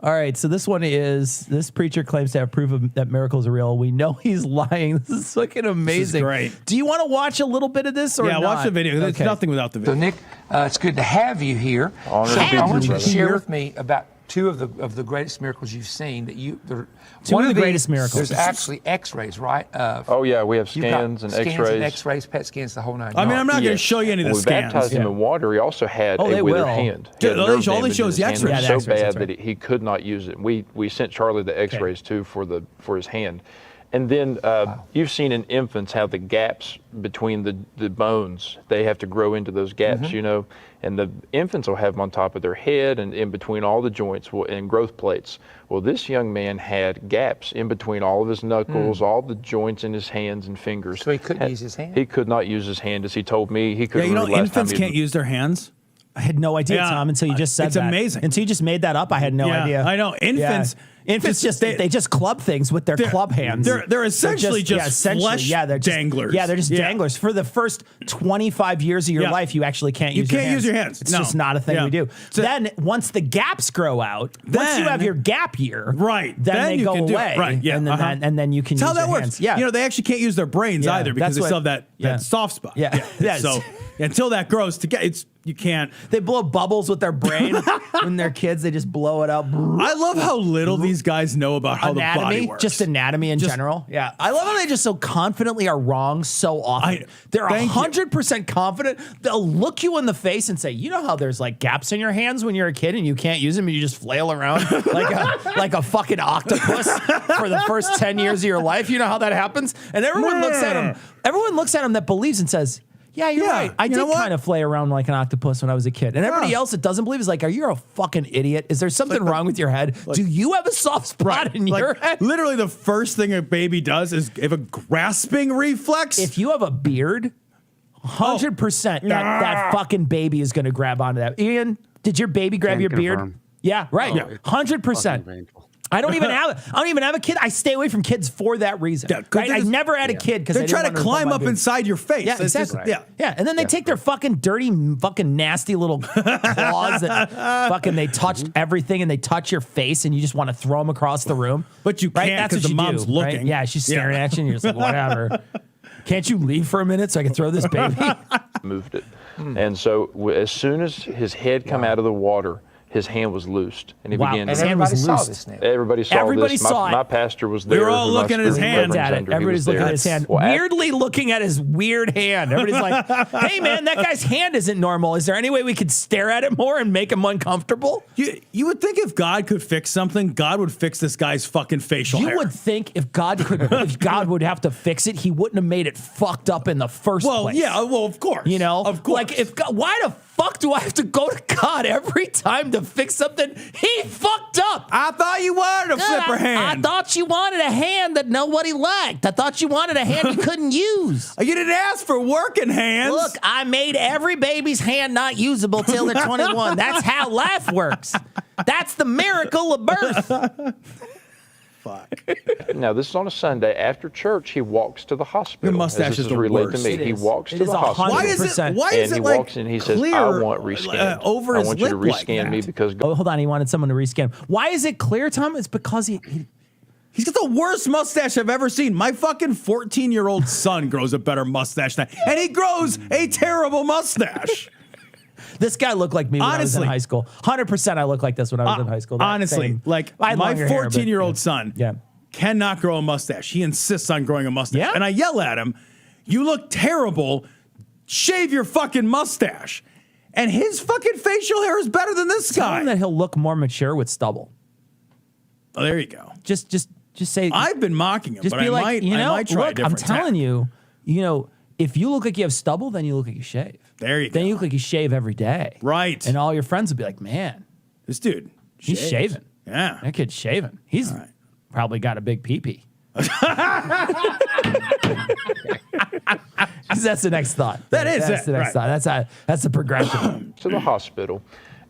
All right, so this preacher claims to have proof that miracles are real. We know he's lying. This is fucking amazing. This is great. Do you want to watch a little bit of this or not? Watch the video. There's nothing without the video. So, Nick, it's good to have you here. I want you to share with me about two of the greatest miracles you've seen. Two of the greatest miracles. There's actually X-rays, right? Oh yeah, we have scans and X-rays, PET scans, the whole nine. I mean, I'm not going to show you any of the we scans. baptized him in water. He also had a withered hand. Dude, all they show is the X-rays. So bad that he could not use it. We sent Charlie the X-rays too for his hand. And then you've seen in infants how the gaps between the bones, they have to grow into those gaps, you know, and the infants will have them on top of their head and in between all the joints and growth plates. Well, this young man had gaps in between all of his knuckles, all the joints in his hands and fingers. So he couldn't use his hand? He could not use his hand, as he told me. He couldn't. Yeah, you know, infants can't use their hands. I had no idea, Tom, until you just said it's that. It's amazing. Until you just made that up, I had no idea. I know. Infants... Yeah. Infants they just club things with their club hands. They're essentially just flesh danglers. Yeah, they're just danglers. For the first 25 years of your life, you actually can't use your hands. You can't use your hands. It's just not a thing we do. So then, once the gaps grow out, once you have your gap year, then they go away. Right, yeah. And then you can use your hands. That's how that works. Yeah. You know, they actually can't use their brains either because they still have that soft spot. Yeah. So until that grows you can't. They blow bubbles with their brain when they're kids. They just blow it out. I love how little these guys know about how anatomy, the body works. Just anatomy in general. Yeah. I love how they just so confidently are wrong so often. They're 100% confident. They'll look you in the face and say, you know how there's like gaps in your hands when you're a kid and you can't use them and you just flail around like a fucking octopus for the first 10 years of your life. You know how that happens? And everyone looks at him. Everyone looks at him that believes and says, yeah, you're right. I did kind of flay around like an octopus when I was a kid. And everybody else that doesn't believe is like, are you a fucking idiot? Is there something wrong with your head? Do you have a soft spot in your head? Literally the first thing a baby does is have a grasping reflex. If you have a beard, 100% that fucking baby is going to grab onto that. Ian, did your baby grab your beard? Yeah, right. 100%. I don't even have a kid. I stay away from kids for that reason. I never had a kid because they're trying to climb up inside your face. Yeah, exactly. Yeah, and then they take their fucking dirty, fucking nasty little claws that fucking they touched everything and they touch your face and you just want to throw them across the room. But you can't because the mom's looking. Right? Yeah, she's staring at you and you're just like, whatever. Can't you leave for a minute so I can throw this baby? Moved it, and so as soon as his head come out of the water, his hand was loosed, and he began. His hand was loosed. Everybody saw this. My pastor was there. We were all looking at his hand. Everybody's looking at his hand. Weirdly looking at his weird hand. Everybody's like, "Hey, man, that guy's hand isn't normal. Is there any way we could stare at it more and make him uncomfortable?" You would think if God could fix something, God would fix this guy's fucking facial hair. You would think if God would have to fix it, he wouldn't have made it fucked up in the first place. Well, of course. You know, of course. Like why the fuck do I have to go to God every time to fix something he fucked up? I thought you wanted a flipper hand. I thought you wanted a hand that nobody liked. I thought you wanted a hand you couldn't use. You didn't ask for working hands. Look, I made every baby's hand not usable till they're 21. That's how life works. That's the miracle of birth. Fuck. Now, this is on a Sunday. After church, he walks to the hospital. Your mustache is the worst. worst. To me. He walks to the hospital. Why is it he like walks in and he says, I want rescan. Over his I want you to lip rescan like me that. because... Hold on. He wanted someone to rescan. Why is it clear, Tom? It's because he's got the worst mustache I've ever seen. My fucking 14-year-old son grows a better mustache than and he grows a terrible mustache. This guy looked like me when I was in high school. 100% I looked like this when I was in high school. Honestly, like my 14-year-old son cannot grow a mustache. He insists on growing a mustache. Yeah? And I yell at him, you look terrible. Shave your fucking mustache. And his fucking facial hair is better than this guy. Tell him that he'll look more mature with stubble. Oh, there you go. Just say. I've been mocking him, just but be I might try a different I'm telling you, if you look like you have stubble, then you look like you shave. There you go. Then you look like you shave every day. Right. And all your friends will be like, man, this dude, he's shaving. Yeah. That kid's shaving. He's probably got a big pee-pee. That's the next thought. That's the next thought. That's the progression. To the hospital,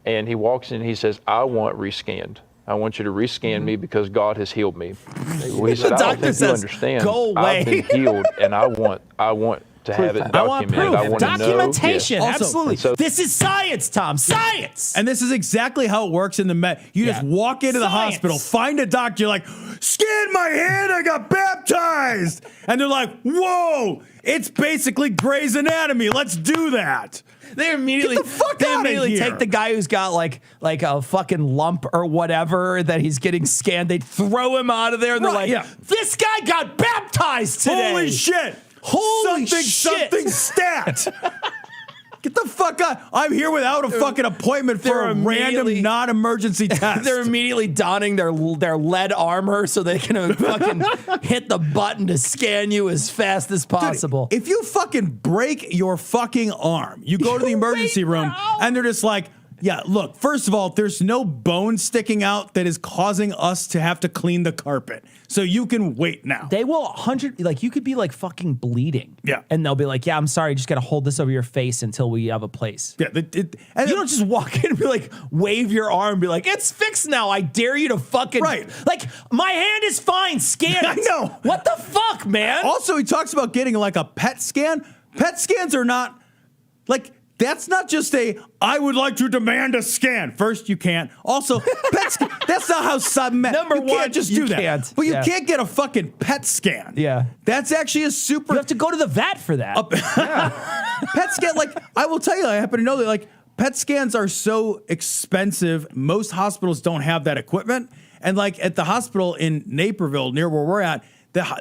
and he walks in and he says, I want rescanned. I want you to rescan me because God has healed me. Well, he said, I don't think you understand. Go away. I've been healed, and I want to have it I want documented. proof. want to know. Documentation. Yeah. Also- Absolutely. So- This is science, Tom. Science. And this is exactly how it works in the med. You just walk into the Science. hospital, find a doctor, you're like, scan my hand, I got baptized. And they're like, whoa, it's basically Grey's Anatomy. Let's do that. They immediately, Get the fuck outta here. take the guy who's got like a fucking lump or whatever that he's getting scanned. They throw him out of there, and they're Right, like, "This guy got baptized today." Holy shit. Holy something, shit. Something stat. Get the fuck out. I'm here without a fucking appointment for They're a random immediately- non-emergency test. They're immediately donning their lead armor so they can fucking hit the button to scan you as fast as possible. If you fucking break your fucking arm, you go to the emergency Wait, room no. and they're just like, yeah, look, first of all, there's no bone sticking out that is causing us to have to clean the carpet. So you can wait now. They will 100, like you could be like fucking bleeding. Yeah. And they'll be like, yeah, I'm sorry, just got to hold this over your face until we have a place. Yeah, and You don't just walk in and be like, wave your arm, be like, it's fixed now. I dare you to fucking. Right. Like, my hand is fine. Scan it. I know. What the fuck, man? Also, he talks about getting like a PET scan. PET scans are not like, that's not just I would like to demand a scan. First, you can't. Also, that's not how sudden. Number you one, can't just you do that. can't. But you Yeah. can't get a fucking PET scan. Yeah. That's actually a super You have to go to the vet for that. PET scan. Like, I will tell you, I happen to know that like PET scans are so expensive. Most hospitals don't have that equipment. And like at the hospital in Naperville, near where we're at,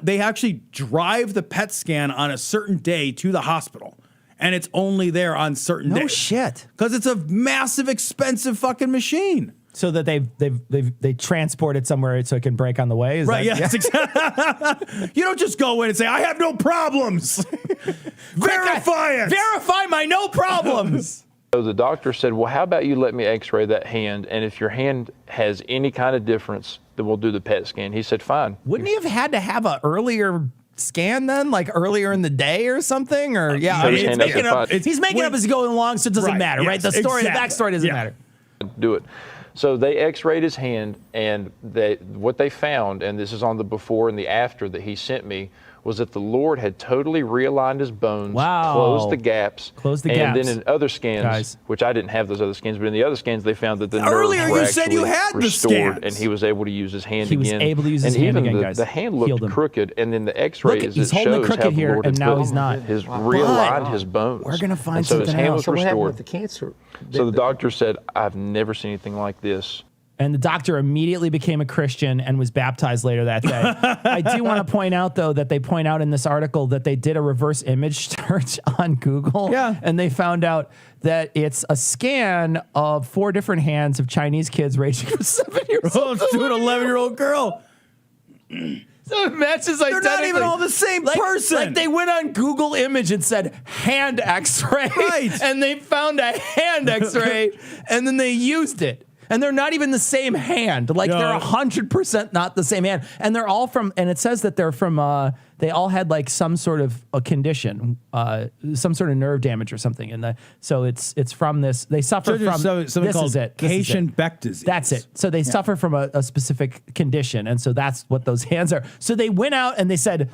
they actually drive the PET scan on a certain day to the hospital. And it's only there on certain days. No shit. Because it's a massive, expensive fucking machine. So that they transport it somewhere so it can break on the way. Is Right, that, yes, exactly. You don't just go in and say, I have no problems. Verify it. Verify my no problems. So the doctor said, well, how about you let me x-ray that hand, and if your hand has any kind of difference, then we'll do the PET scan. He said, fine. Wouldn't he have had to have an earlier scan then, like earlier in the day or something? Or yeah, So I his mean, hand doesn't fight. he's making up as he's going along, so it doesn't Right, matter, right? yes, The story, exactly. the backstory doesn't Yeah. matter. Do it. So they x-rayed his hand, and what they found, and this is on the before and the after that he sent me, was that the Lord had totally realigned his bones, Wow. closed the gaps. Closed the and gaps. then in other scans, Guys. which I didn't have those other scans, but in the other scans they found that the Earlier nerves were you said you actually had the restored, scans. and he was able to use his hand He was again. able to use his and hand even again, the, guys. the hand Healed looked him. crooked, and then the X-rays Look, he's it holding it shows crooked how the here, Lord and had now put he's not. his realigned his bones. We're gonna find and so his something hand else. was So what happened restored. with the cancer? So the doctor said, I've never seen anything like this. And the doctor immediately became a Christian and was baptized later that day. I do want to point out, though, that they point out in this article that they did a reverse image search on Google. Yeah. And they found out that it's a scan of 4 different hands of Chinese kids ranging from 7 years Oh, old. let's do an 11-year-old girl. So it matches identically. not even all the same person. Like they went on Google Image and said hand X-ray. Right. And they found a hand X-ray and then they used it. And they're not even the same hand. Like No. they're 100% not the same hand. And they're all from, and it says that they're from, they all had like some sort of a condition, some sort of nerve damage or something. And so it's from this, they suffer from, something this called is it. This is it. Guillain-Barré disease. That's it. So they suffer from a specific condition. And so that's what those hands are. So they went out and they said,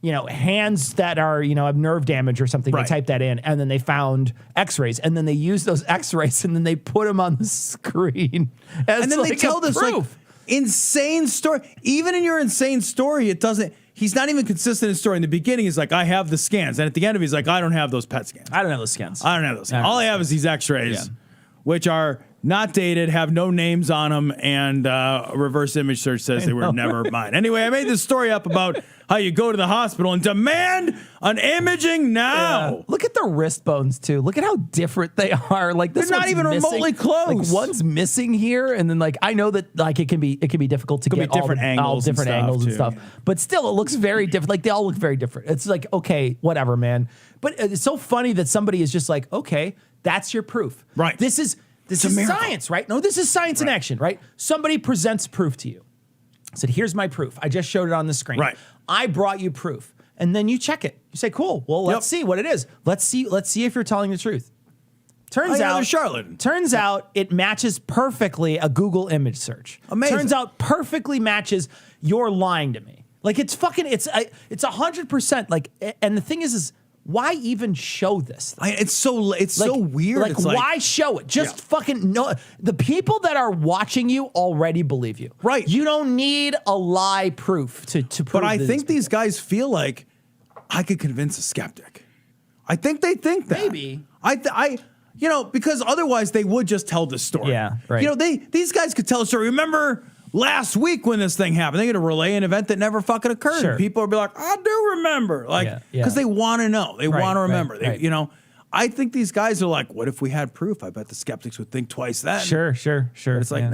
you know, hands that are, you know, have nerve damage or something. Right. They typed that in and then they found x-rays and then they used those x-rays and then they put them on the screen. As And then like they tell a this like proof. insane story. Even in your insane story, it doesn't. He's not even consistent in his story. In the beginning, he's like, I have the scans. And at the end of it, he's like, I don't have those PET scans. I don't know those scans. I don't have those. I don't All know I those have is these X-rays, Yeah. which are not dated, have no names on them, and a reverse image search says they were never mine. Anyway, I made this story up about how you go to the hospital and demand an imaging now. Yeah. Look at the wrist bones too. Look at how different they are. Like this They're not one's even missing. remotely close. Like one's missing here, and then like I know that like it can be difficult to Could get be different all angles and different stuff, angles and too. stuff. But still, it looks very different. Like they all look very different. It's like okay, whatever, man. But it's so funny that somebody is just like, okay, that's your proof. Right. This is a miracle. science, right? No, this is science in action, right? Somebody presents proof to you. Said, here's my proof. I just showed it on the screen. Right. I brought you proof. And then you check it. You say, cool. Well, let's see what it is. Let's see if you're telling the truth. Turns yeah, out, they're charlatan. Turns out it matches perfectly a Google image search. Amazing. Turns out perfectly matches you're lying to me. Like it's 100%. Like, and the thing is why even show this? It's so weird. Like, it's why show it? Just fucking know. The people that are watching you already believe you. Right. You don't need a lie proof to prove. But I think these guys feel like I could convince a skeptic. I think they think that. Maybe. Because otherwise they would just tell the story. Yeah, right. These guys could tell a story. Remember last week when this thing happened? They're going to relay an event that never fucking occurred. Sure. People will be like, I do remember. Like, because they want to know. They want to remember. Right. I think these guys are like, what if we had proof? I bet the skeptics would think twice then. Sure. But it's like,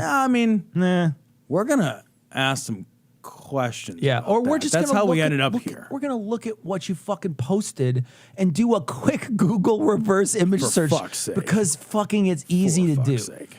we're going to ask some questions. Yeah, or we're just that's gonna how we look ended at- up look here. We're gonna look at what you fucking posted and do a quick Google reverse image For search fuck's sake. because fucking it's easy For to do. fuck's sake.